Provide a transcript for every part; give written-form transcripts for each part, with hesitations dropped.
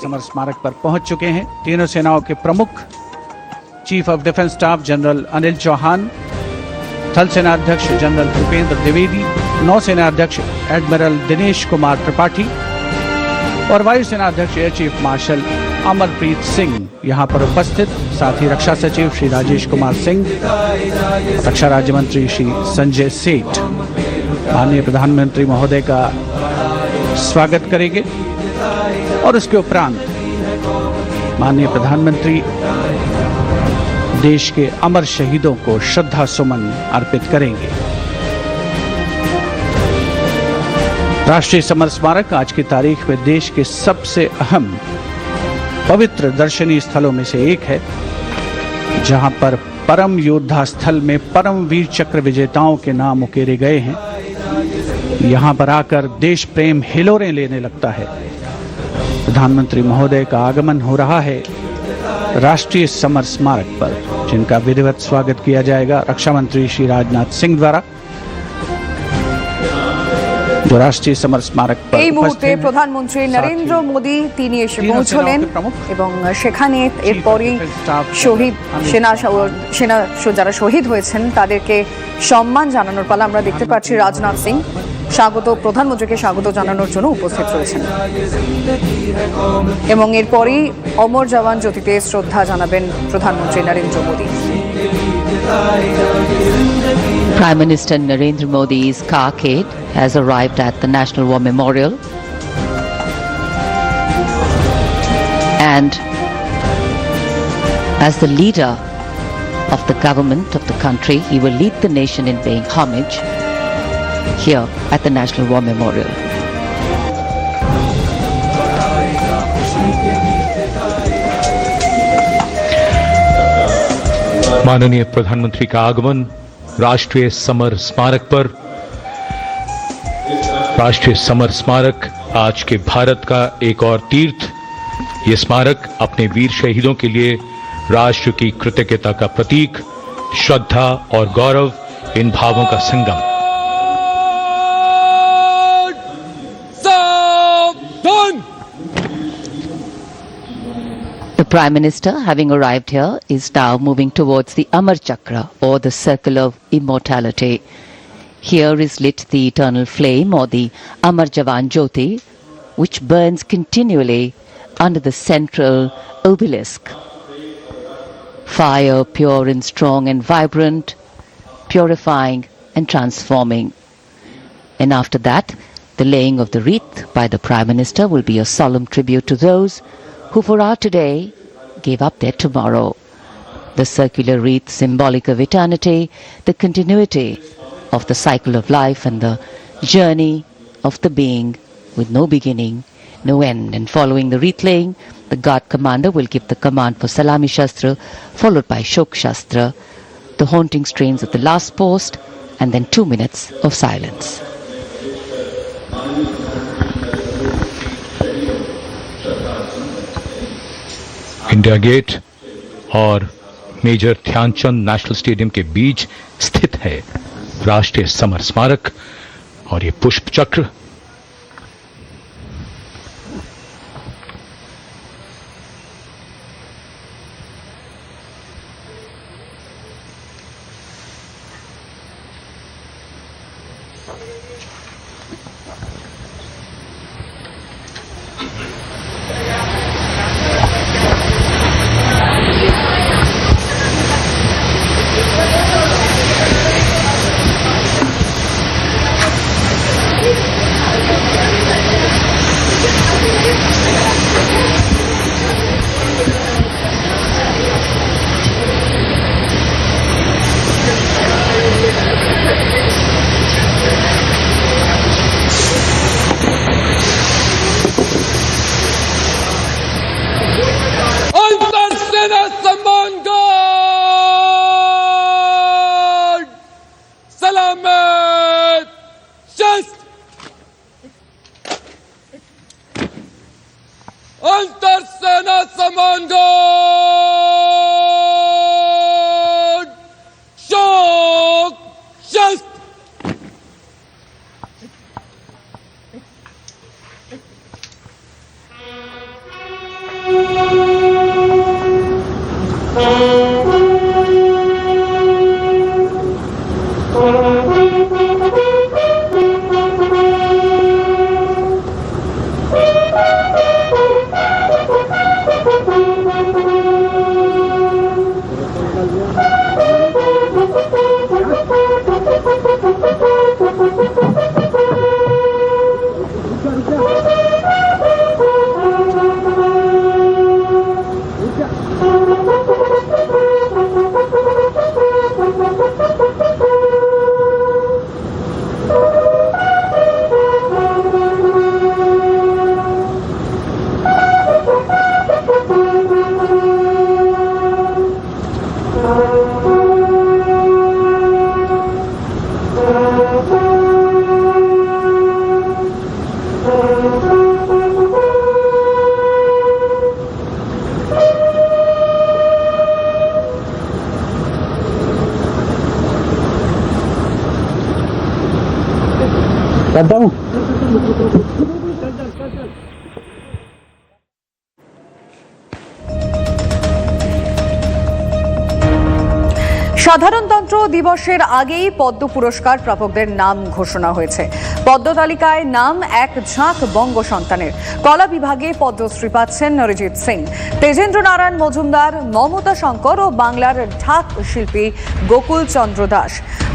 Summer स्मारक पर पहुंच चुके हैं। तीनों सेनाओं के प्रमुख chief of defence staff general Anil Chauhan, थल सेना अध्यक्ष जनरल भूपेंद्र द्विवेदी, नौसेना अध्यक्ष एडमिरल दिनेश कुमार त्रिपाठी और वायुसेना अध्यक्ष air chief marshal Amarpreet Singh यहां पर उपस्थित। साथ ही रक्षा सचिव श्री राजेश कुमार सिंह, रक्षा राज्य मंत्री श्री संजय सेठ माननीय प्रधानमंत्री महोदय का स्वागत करेंगे और उसके उपरांत माननीय प्रधानमंत्री देश के अमर शहीदों को श्रद्धा सुमन अर्पित करेंगे। राष्ट्रीय समर स्मारक आज की तारीख में देश के सबसे अहम पवित्र दर्शनीय स्थलों में से एक है, जहां पर परम योद्धा स्थल में परम वीर चक्र विजेताओं के नाम उकेरे गए हैं। यहां पर आकर देश प्रेम हिलोरें लेने लगता है। प्रधानमंत्री महोदय का आगमन हो रहा है राष्ट्रीय समर स्मारक पर, जिनका विधिवत स्वागत किया जाएगा रक्षा मंत्री श्री राजनाथ सिंह द्वारा, जो রাষ্ট্রীয় সমর স্মারক पर এই মুহূর্তে প্রধানমন্ত্রী নরেন্দ্র মোদী তিনি এসে পৌঁছলেন এবং সেখানে এরপরই শহীদ সেনা যারা শহীদ হয়েছেন তাদেরকে সম্মান জানানোর পালা আমরা দেখতে পাচ্ছি। রাজনাথ সিং প্রধানমন্ত্রীকে স্বাগত জানানোর জন্য উপস্থিত রয়েছেন এবং এরপরই অমর জওয়ান জ্যোতিতে শ্রদ্ধা জানাবেন প্রধানমন্ত্রী Narendra Modi. Prime Minister Narendra Modi's carcade has arrived at the National War Memorial, and as the leader of the government of the country, he will lead the nation in paying homage here at the National War Memorial. माननीय प्रधानमंत्री का आगमन राष्ट्रीय summer स्मारक पर। राष्ट्रीय summer स्मारक आज के भारत का एक और तीर्थ। ये स्मारक अपने वीर शहीदों के लिए राष्ट्र की कृतज्ञता का प्रतीक, श्रद्धा और गौरव, इन भावों का संगम। The Prime Minister, having arrived here, is now moving towards the Amar Chakra, or the Circle of Immortality. Here is lit the eternal flame, or the Amar Jawan Jyoti, which burns continually under the central obelisk. Fire pure and strong and vibrant, purifying and transforming. And after that, the laying of the wreath by the Prime Minister will be a solemn tribute to those who for our today gave up their tomorrow. The circular wreath, symbolic of eternity, the continuity of the cycle of life and the journey of the being with no beginning, no end. And following the wreath laying, the guard commander will give the command for Salami Shastra, followed by Shok Shastra, the haunting strains of the last post, and then 2 minutes of silence. India gate और major Dhyanchand national stadium के बीच स्थित है राष्ट्रीय summer स्मारक और ये पुष्प चक्र अंतरसेना सम्मान गार्ड शोक शस्त्र। करता हूँ। সাধারণতন্ত্র দিবসের আগেই পদ্ম পুরস্কার প্রাপকদের নাম ঘোষণা হয়েছে। পদ্ম তালিকায় নাম এক ঝাঁক বঙ্গ সন্তানের। কলা বিভাগে পদ্মশ্রী পাচ্ছেন অরিজিৎ সিং, তেজেন্দ্র নারায়ণ মজুমদার, মমতা শঙ্কর ও বাংলার ঢাক শিল্পী গোকুল চন্দ্র দাস।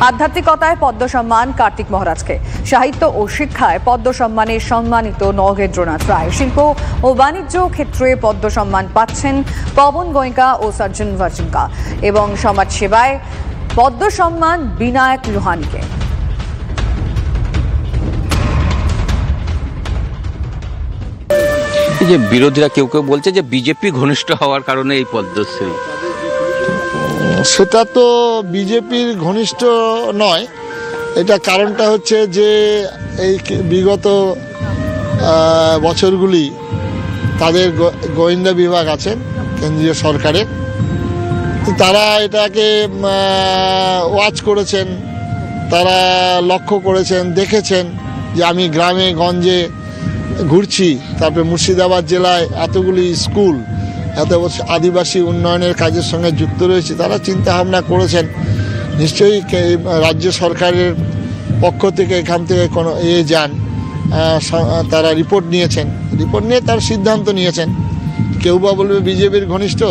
আধ্যাত্মিকতায় পদ্ম সম্মান কার্তিক মহারাজকে, সাহিত্য ও শিক্ষায় পদ্ম সম্মানে সম্মানিত নগেন্দ্রনাথ রায়, শিল্প ও বাণিজ্য ক্ষেত্রে পদ্ম সম্মান পাচ্ছেন পবন গোয়েঙ্কা ও সজ্জন ভার্জিনকা এবং সমাজ সেবায় পদ্ম সম্মান বিনায়ক লোহানিকে। এই যে বিরোধীরা কেউ কেউ বলছে যে বিজেপি ঘনিষ্ঠ হওয়ার কারণে এই পদ্মশ্রী, সেটা তো বিজেপির ঘনিষ্ঠ নয়। এটা কারণটা হচ্ছে যে এই বিগত বছরগুলি তাদের গোয়েন্দা বিভাগ আছেন কেন্দ্রীয় সরকারের, তারা এটাকে ওয়াচ করেছেন, তারা লক্ষ্য করেছেন, দেখেছেন যে আমি গ্রামে গঞ্জে ঘুরছি, তারপরে মুর্শিদাবাদ জেলায় এতগুলি স্কুল, এত আদিবাসী উন্নয়নের কাজের সঙ্গে যুক্ত রয়েছে, তারা চিন্তা ভাবনা করেছেন। নিশ্চয়ই রাজ্য সরকারের পক্ষ থেকে এখান থেকে কোনো যান, তারা রিপোর্ট নিয়েছেন, রিপোর্ট নিয়ে তার সিদ্ধান্ত নিয়েছেন। কেউ বা বলবে বিজেপির ঘনিষ্ঠ,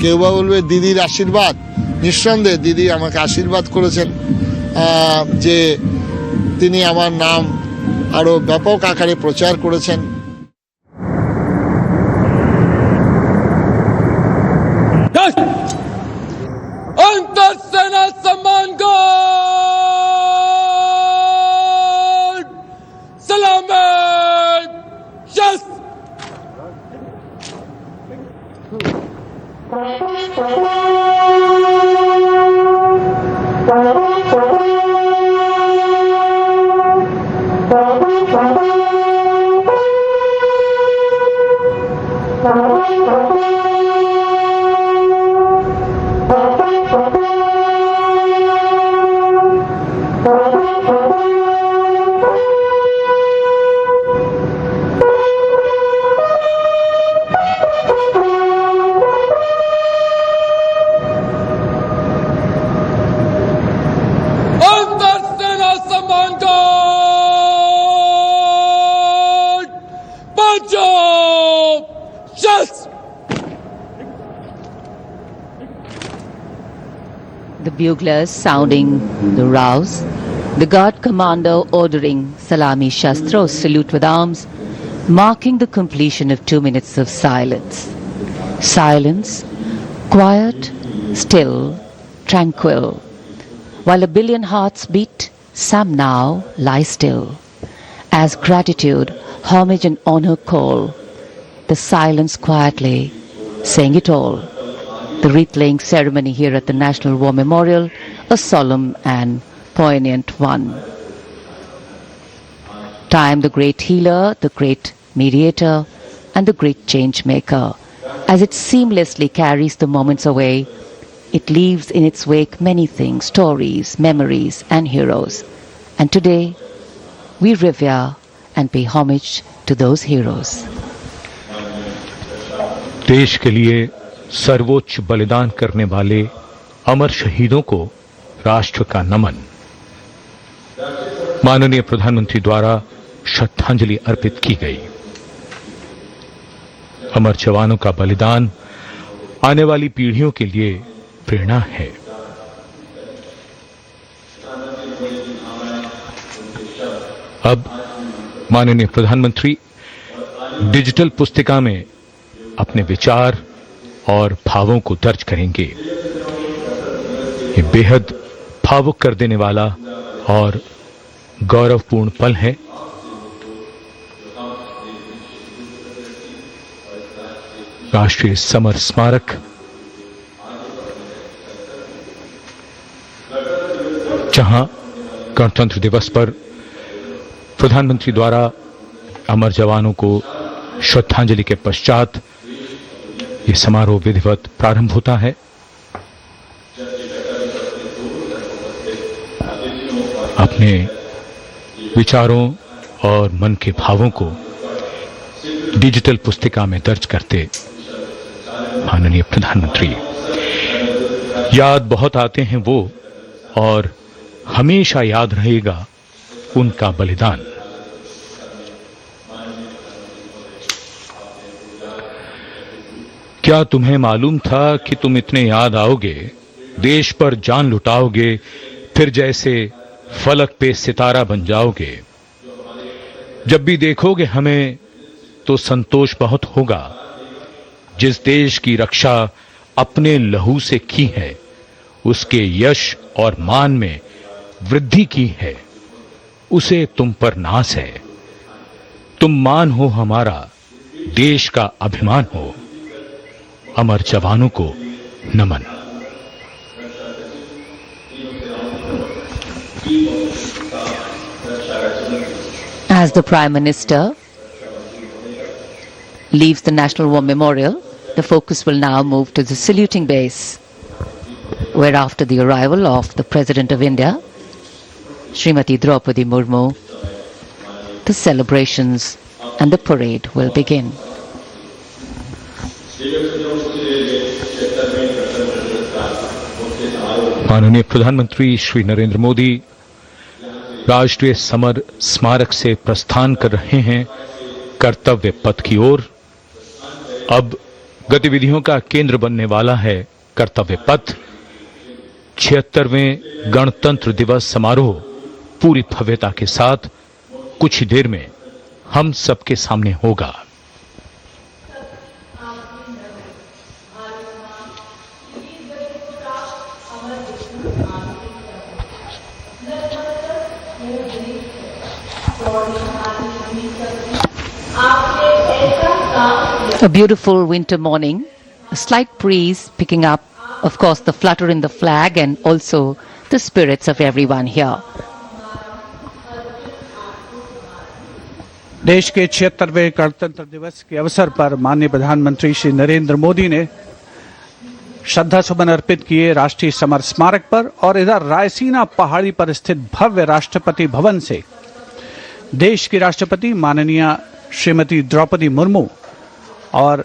কেউ বা বলবে দিদির আশীর্বাদ। নিঃসন্দেহে দিদি আমাকে আশীর্বাদ করেছেন যে তিনি আমার নাম আরও ব্যাপক আকারে প্রচার করেছেন। अंतर सेना सम्मान गार्ड सलामत शस्त्र। The buglers sounding the rouse, the guard commander ordering Salami Shastros, salute with arms, marking the completion of 2 minutes of silence. Silence, quiet, still, tranquil. While a billion hearts beat, some now lie still. As gratitude, homage and honor call, the silence quietly, saying it all. The wreath-laying ceremony here at the National War Memorial, a solemn and poignant one. Time, the great healer, the great mediator, and the great change maker. As it seamlessly carries the moments away, it leaves in its wake many things, stories, memories, and heroes. And today, we revere and pay homage to those heroes. देश के लिए सर्वोच्च बलिदान करने वाले अमर शहीदों को राष्ट्र का नमन। माननीय प्रधानमंत्री द्वारा श्रद्धांजलि अर्पित की गई। अमर जवानों का बलिदान आने वाली पीढ़ियों के लिए प्रेरणा है। अब माननीय प्रधानमंत्री डिजिटल पुस्तिका में अपने विचार और भावों को दर्ज करेंगे। ये बेहद भावुक कर देने वाला और गौरवपूर्ण पल है। राष्ट्रीय समर स्मारक जहां गणतंत्र दिवस पर प्रधानमंत्री द्वारा अमर जवानों को श्रद्धांजलि के पश्चात ये समारोह विधिवत प्रारंभ होता है। अपने विचारों और मन के भावों को डिजिटल पुस्तिका में दर्ज करते माननीय प्रधानमंत्री, याद बहुत आते हैं वो, और हमेशा याद रहेगा उनका बलिदान। क्या तुम्हें मालूम था कि तुम इतने याद आओगे, देश पर जान लुटाओगे, फिर जैसे फलक पे सितारा बन जाओगे। जब भी देखोगे हमें तो संतोष बहुत होगा। जिस देश की रक्षा अपने लहू से की है, उसके यश और मान में वृद्धि की है, उसे तुम पर नाज है। तुम मान हो हमारा, देश का अभिमान हो। अमर जवानों को नमन। As the Prime Minister leaves the National War Memorial, the focus will now move to the saluting base, where after the arrival of the President of India, Srimati Draupadi Murmu, the celebrations and the parade will begin. माननीय प्रधानमंत्री श्री नरेंद्र मोदी राष्ट्रीय summer स्मारक से प्रस्थान कर रहे हैं कर्तव्य पथ की ओर। अब गतिविधियों का केंद्र बनने वाला है कर्तव्य पथ। 76वें गणतंत्र दिवस समारोह पूरी भव्यता के साथ कुछ ही देर में हम सबके सामने होगा। A beautiful winter morning, a slight breeze picking up, of course, the flutter in the flag and also the spirits of everyone here. देश के 76वें गणतंत्र दिवस के अवसर पर माननीय प्रधानमंत्री श्री नरेंद्र मोदी ने श्रद्धा सुमन अर्पित किए राष्ट्रीय समर स्मारक पर, और इधर रायसीना पहाड़ी पर स्थित भव्य राष्ट्रपति भवन से देश की राष्ट्रपति माननीय श्रीमती द्रौपदी मुर्मू और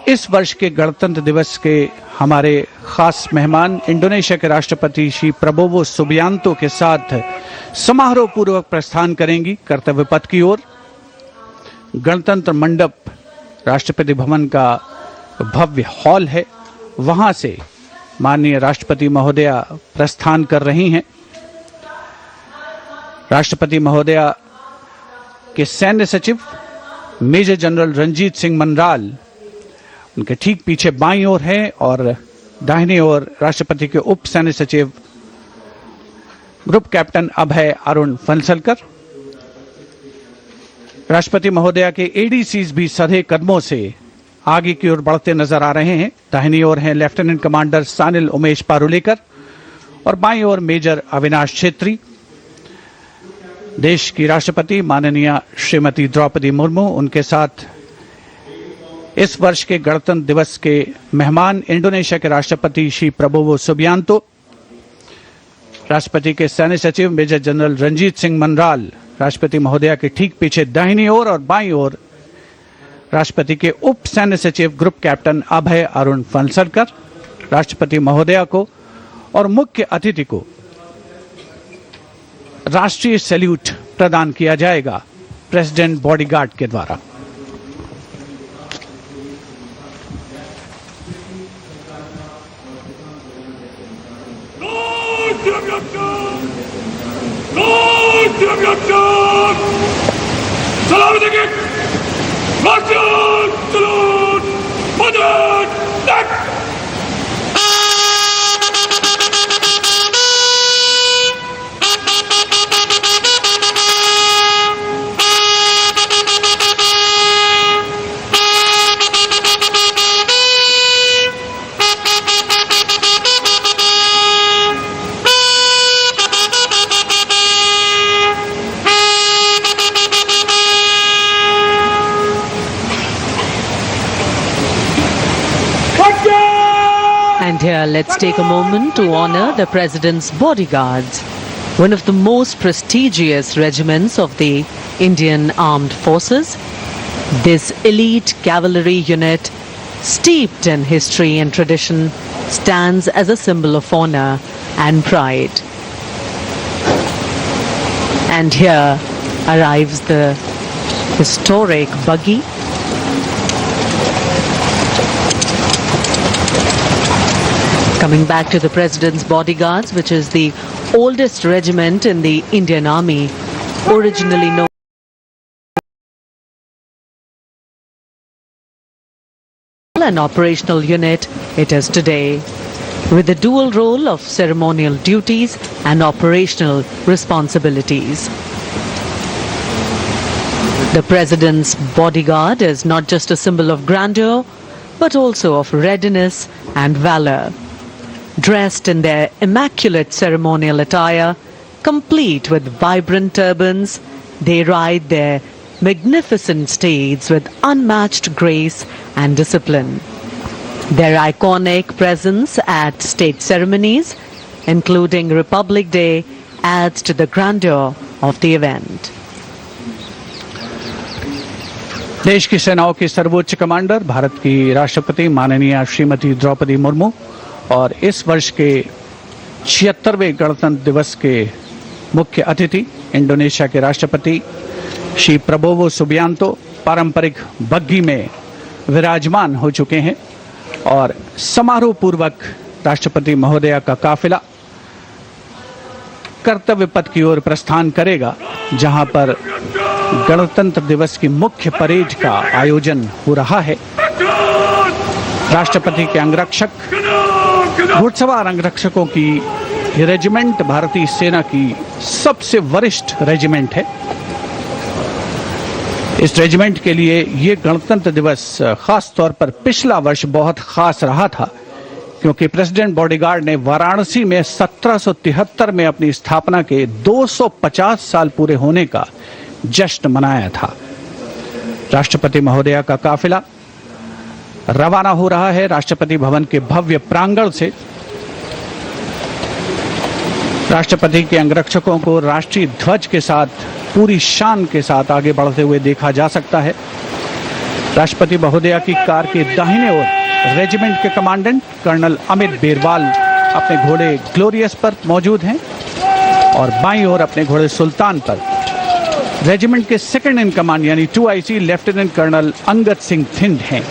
इस वर्ष के गणतंत्र दिवस के हमारे खास मेहमान इंडोनेशिया के राष्ट्रपति श्री प्रबोवो सुबियांतो के साथ समारोह पूर्वक प्रस्थान करेंगी कर्तव्य पथ की ओर। गणतंत्र मंडप राष्ट्रपति भवन का भव्य हॉल है, वहां से माननीय राष्ट्रपति महोदया प्रस्थान कर रही हैं। राष्ट्रपति महोदया के सैन्य सचिव मेजर जनरल रंजीत सिंह मनराल उनके ठीक पीछे बाईं ओर हैं, और दाहिनी ओर राष्ट्रपति के उप सैन्य सचिव ग्रुप कैप्टन अभय अरुण फंसलकर। राष्ट्रपति महोदया के एडीसीज भी सधे कदमों से आगे की ओर बढ़ते नजर आ रहे हैं। दाहिनी ओर हैं लेफ्टिनेंट कमांडर सानिल उमेश पारुलेकर और बाईं ओर मेजर अविनाश छेत्री। देश की राष्ट्रपति माननीय श्रीमती द्रौपदी मुर्मू, उनके साथ इस वर्ष के गणतंत्र दिवस के मेहमान इंडोनेशिया के राष्ट्रपति श्री प्रबोवो सुबियांतो, राष्ट्रपति के सैन्य सचिव मेजर जनरल रंजीत सिंह मनराल, राष्ट्रपति महोदया के ठीक पीछे दाहिनी ओर और बाईं ओर राष्ट्रपति के उप सैन्य सचिव ग्रुप कैप्टन अभय अरुण फंसलकर। राष्ट्रपति महोदया को और मुख्य अतिथि को राष्ट्रीय सैल्यूट प्रदान किया जाएगा प्रेसिडेंट बॉडीगार्ड के द्वारा। And here, let's take a moment to honor the President's bodyguards. one of the most prestigious regiments of the Indian Armed Forces. This elite cavalry unit, steeped in history and tradition, stands as a symbol of honor and pride. And here arrives the historic buggy. Coming back to the President's Bodyguards, which is the oldest regiment in the Indian Army, originally known an operational unit, it is today, with a dual role of ceremonial duties and operational responsibilities. The President's Bodyguard is not just a symbol of grandeur, but also of readiness and valor. Dressed in their immaculate ceremonial attire, complete with vibrant turbans, they ride their magnificent steeds with unmatched grace and discipline. Their iconic presence at state ceremonies, including Republic Day, adds to the grandeur of the event. देश की सेनाओं के सर्वोच्च commander, Bharat की राष्ट्रपति माननीय श्रीमती द्रौपदी मुर्मू और इस वर्ष के 76वें गणतंत्र दिवस के मुख्य अतिथि इंडोनेशिया के राष्ट्रपति श्री प्रबोवो सुबियांतो पारंपरिक बग्घी में विराजमान हो चुके हैं और समारोह पूर्वक राष्ट्रपति महोदया का काफिला कर्तव्य पथ की ओर प्रस्थान करेगा, जहां पर गणतंत्र दिवस की मुख्य परेड का आयोजन हो रहा है। राष्ट्रपति के अंगरक्षक, घुड़सवार अंगरक्षकों की ये रेजिमेंट भारतीय सेना की सबसे वरिष्ठ रेजिमेंट है। इस रेजिमेंट के लिए ये गणतंत्र दिवस खास तौर पर पिछला वर्ष बहुत खास रहा था, क्योंकि प्रेसिडेंट बॉडीगार्ड ने वाराणसी में 1773 में अपनी स्थापना के 250 साल पूरे होने का जश्न मनाया था। राष्ट्रपति महोदया का काफिला रवाना हो रहा है राष्ट्रपति भवन के भव्य प्रांगण से। राष्ट्रपति के अंगरक्षकों को राष्ट्रीय ध्वज के साथ पूरी शान के साथ आगे बढ़ते हुए देखा जा सकता है। राष्ट्रपति महोदया की कार के दाहिने ओर रेजिमेंट के कमांडेंट कर्नल अमित बेरवाल अपने घोड़े ग्लोरियस पर मौजूद हैं और बाईं ओर अपने घोड़े सुल्तान पर रेजिमेंट के सेकंड इन कमांड यानी 2IC lieutenant colonel Angad Singh Thind हैं।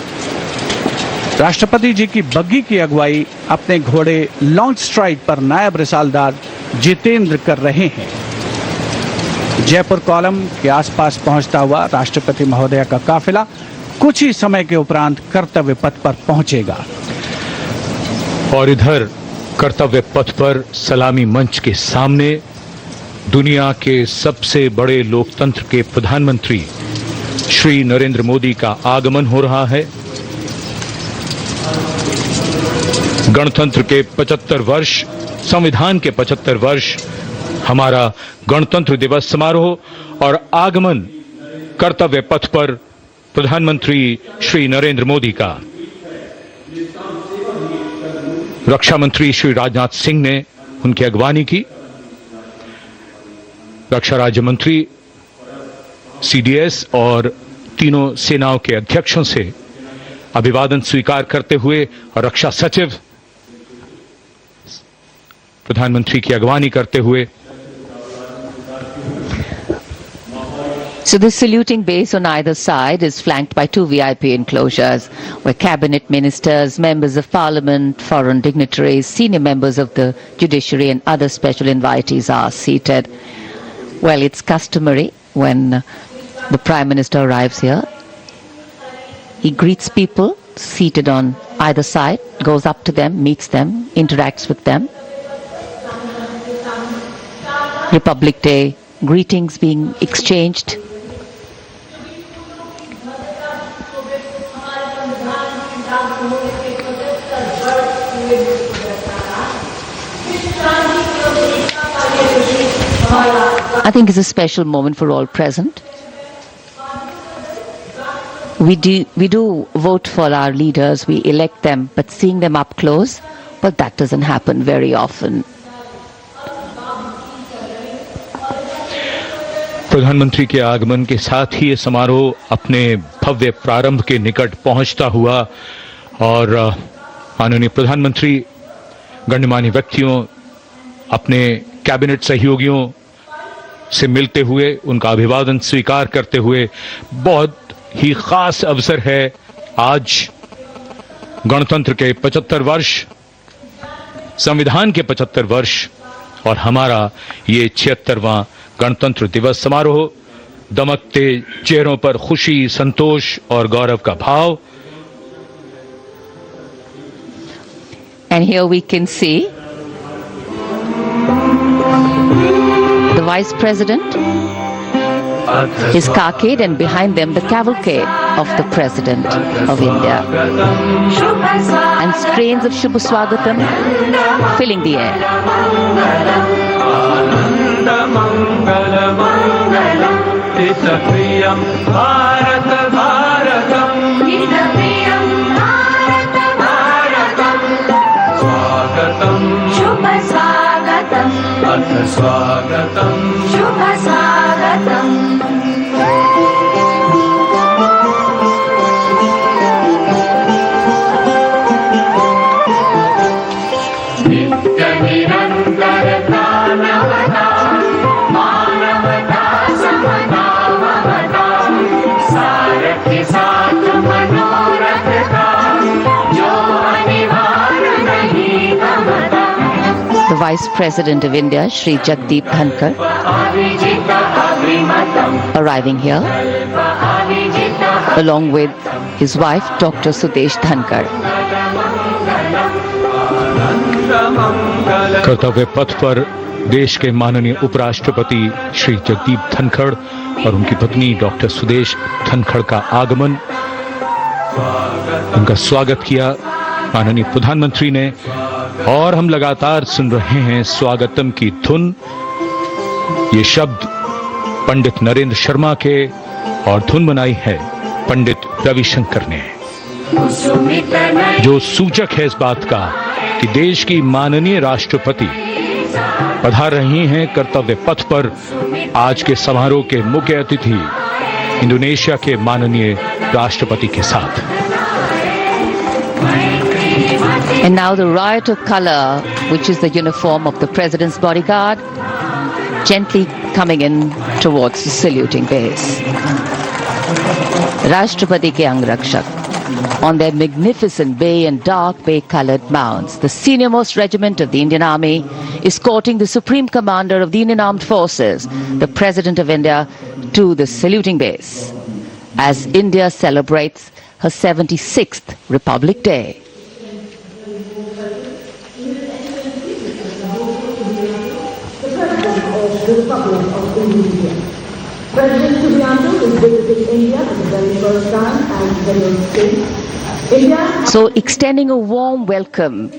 राष्ट्रपति जी की बग्घी की अगुवाई अपने घोड़े लॉन्ग स्ट्राइड पर नायब रिसालदार जितेंद्र कर रहे हैं। जयपुर कॉलम के आसपास पहुंचता हुआ राष्ट्रपति महोदया का काफिला कुछ ही समय के उपरांत कर्तव्य पथ पर पहुंचेगा। और इधर कर्तव्य पथ पर सलामी मंच के सामने दुनिया के सबसे बड़े लोकतंत्र के प्रधानमंत्री श्री नरेंद्र मोदी का आगमन हो रहा है। गणतंत्र के 75 वर्ष, संविधान के 75 वर्ष, हमारा गणतंत्र दिवस समारोह और आगमन कर्तव्य पथ पर प्रधानमंत्री श्री नरेंद्र मोदी का। रक्षा मंत्री श्री राजनाथ सिंह ने उनकी अगवानी की। रक्षा राज्य मंत्री, CDS और तीनों सेनाओं के अध्यक्षों से अभिवादन स्वीकार करते हुए और रक्षा सचिव प्रधानमंत्री की अगवानी करते हुए। So this saluting base on either side is flanked by two VIP enclosures where cabinet ministers, members of parliament, foreign dignitaries, senior members of the judiciary and other special invitees are seated. Well, it's customary when the Prime Minister arrives here. He greets people seated on either side, goes up to them, meets them, interacts with them. Republic Day greetings being exchanged. I think it's a special moment for all present. We do vote for our leaders, we elect them, but seeing them up close, well, that doesn't happen very often. प्रधानमंत्री के आगमन के साथ ही ये समारोह अपने भव्य प्रारंभ के निकट पहुंचता हुआ और माननीय प्रधानमंत्री गणमान्य व्यक्तियों, अपने कैबिनेट सहयोगियों से मिलते हुए, उनका अभिवादन स्वीकार करते हुए, बहुत ही खास अवसर है। आज गणतंत्र के 75 वर्ष, संविधान के 75 वर्ष और हमारा ये 76वां गणतंत्र दिवस समारोह, दमकते चेहरों पर खुशी, संतोष और गौरव का भाव। And here we can see the Vice President is cockade and behind them the cavalcade of the President of India. And strains of Shubh Swagatam filling the air. The Vice President of India, Shri Jagdeep Dhankar, arriving here, along with his wife, Dr. Sudesh Dhankar. कर्तव्य पथ पर देश के माननीय उपराष्ट्रपति श्री जगदीप धनखड़ और उनकी पत्नी डॉक्टर सुदेश धनखड़ का आगमन, उनका स्वागत किया माननीय प्रधानमंत्री ने। और हम लगातार सुन रहे हैं स्वागतम की धुन। ये शब्द पंडित नरेंद्र शर्मा के और धुन बनाई है पंडित रविशंकर ने, जो सूचक है इस बात का कि देश की माननीय राष्ट्रपति पधार रही हैं कर्तव्य पथ पर। आज के समारोह के मुख्य अतिथि इंडोनेशिया के माननीय राष्ट्रपति के साथ। And now the riot of color, which is the uniform of the President's bodyguard, gently coming in towards the saluting base. Rashtrapati ke Angrakshak, on their magnificent bay and dark bay-colored mounts, the senior-most regiment of the Indian Army, escorting the Supreme Commander of the Indian Armed Forces, the President of India, to the saluting base, as India celebrates her 76th Republic Day. The Republic of Indonesia. President Subianto is visiting India for the very first time as head of state. India. So, extending a warm welcome.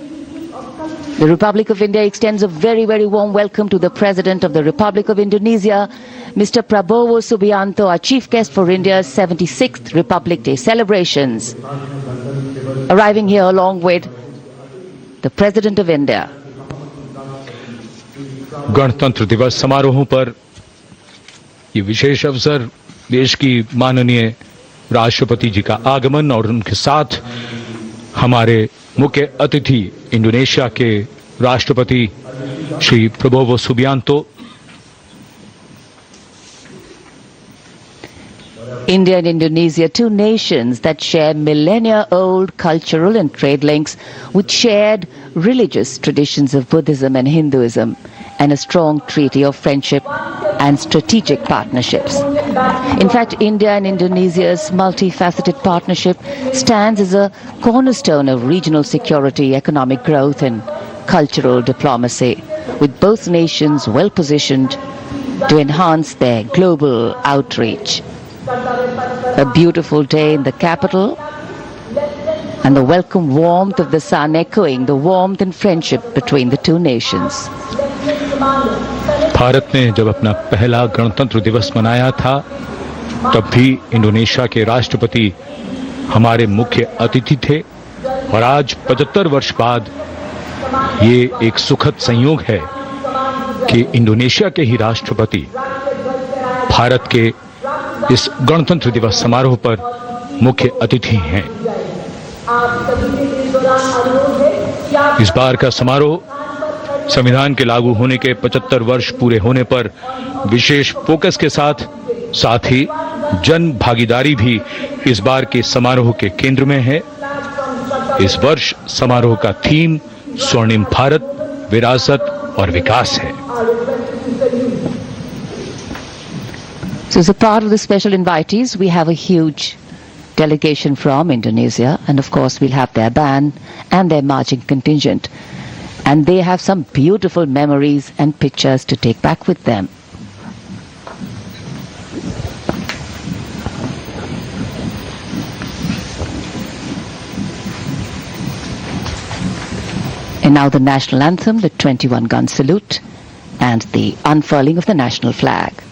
The Republic of India extends a very, very warm welcome to the President of the Republic of Indonesia, Mr. Prabowo Subianto, our chief guest for India's 76th Republic Day celebrations, arriving here along with the President of India. गणतंत्र दिवस समारोहों पर ये विशेष अवसर, देश की माननीय राष्ट्रपति जी का आगमन और उनके साथ हमारे मुख्य अतिथि इंडोनेशिया के राष्ट्रपति Shri Prabowo Subianto. India and Indonesia, two nations that share millennia-old cultural and trade links with shared religious traditions of Buddhism and Hinduism, and a strong treaty of friendship and strategic partnerships. In fact, India and Indonesia's multifaceted partnership stands as a cornerstone of regional security, economic growth and cultural diplomacy, with both nations well positioned to enhance their global outreach. A beautiful day in the capital, and the welcome warmth of the sun echoing the warmth and friendship between the two nations. Bharat ने जब अपना पहला गणतंत्र दिवस मनाया था, तब भी इंडोनेशिया के राष्ट्रपति हमारे मुख्य अतिथि थे, और आज 75 वर्ष बाद ये एक सुखद संयोग है कि इंडोनेशिया के ही राष्ट्रपति भारत के इस गणतंत्र दिवस समारोह पर मुख्य अतिथि हैं। इस बार का समारोह संविधान के लागू होने के 75 वर्ष पूरे होने पर विशेष फोकस के साथ ही जन भागीदारी भी इस बार के समारोह के केंद्र में है। इस वर्ष समारोह का थीम स्वर्णिम भारत, विरासत और विकास है। So as a part of the special invitees, we have a huge delegation from Indonesia, and of course we'll have their band and their marching contingent. And they have some beautiful memories and pictures to take back with them. And now the national anthem, the 21-gun salute, and the unfurling of the national flag.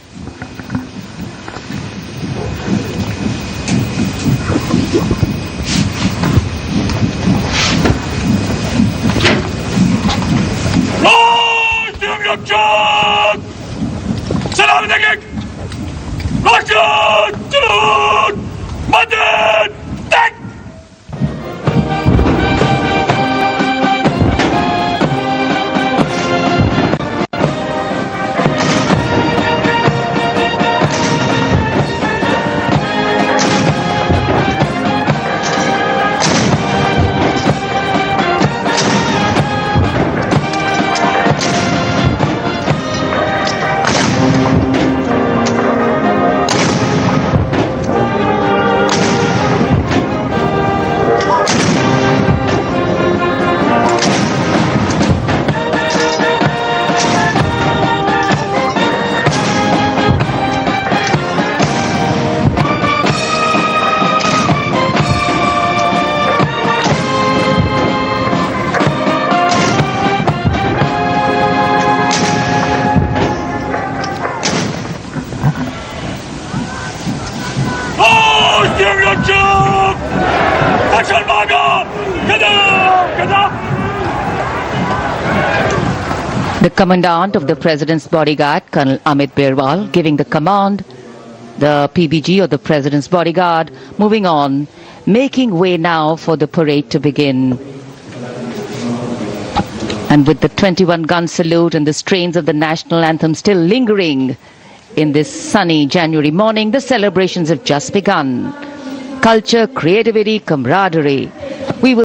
The Commandant of the President's Bodyguard, Colonel Amit Birwal, giving the command, the PBG or the President's Bodyguard, moving on, making way now for the parade to begin. And with the 21-gun salute and the strains of the national anthem still lingering in this sunny January morning, the celebrations have just begun. Culture, creativity, camaraderie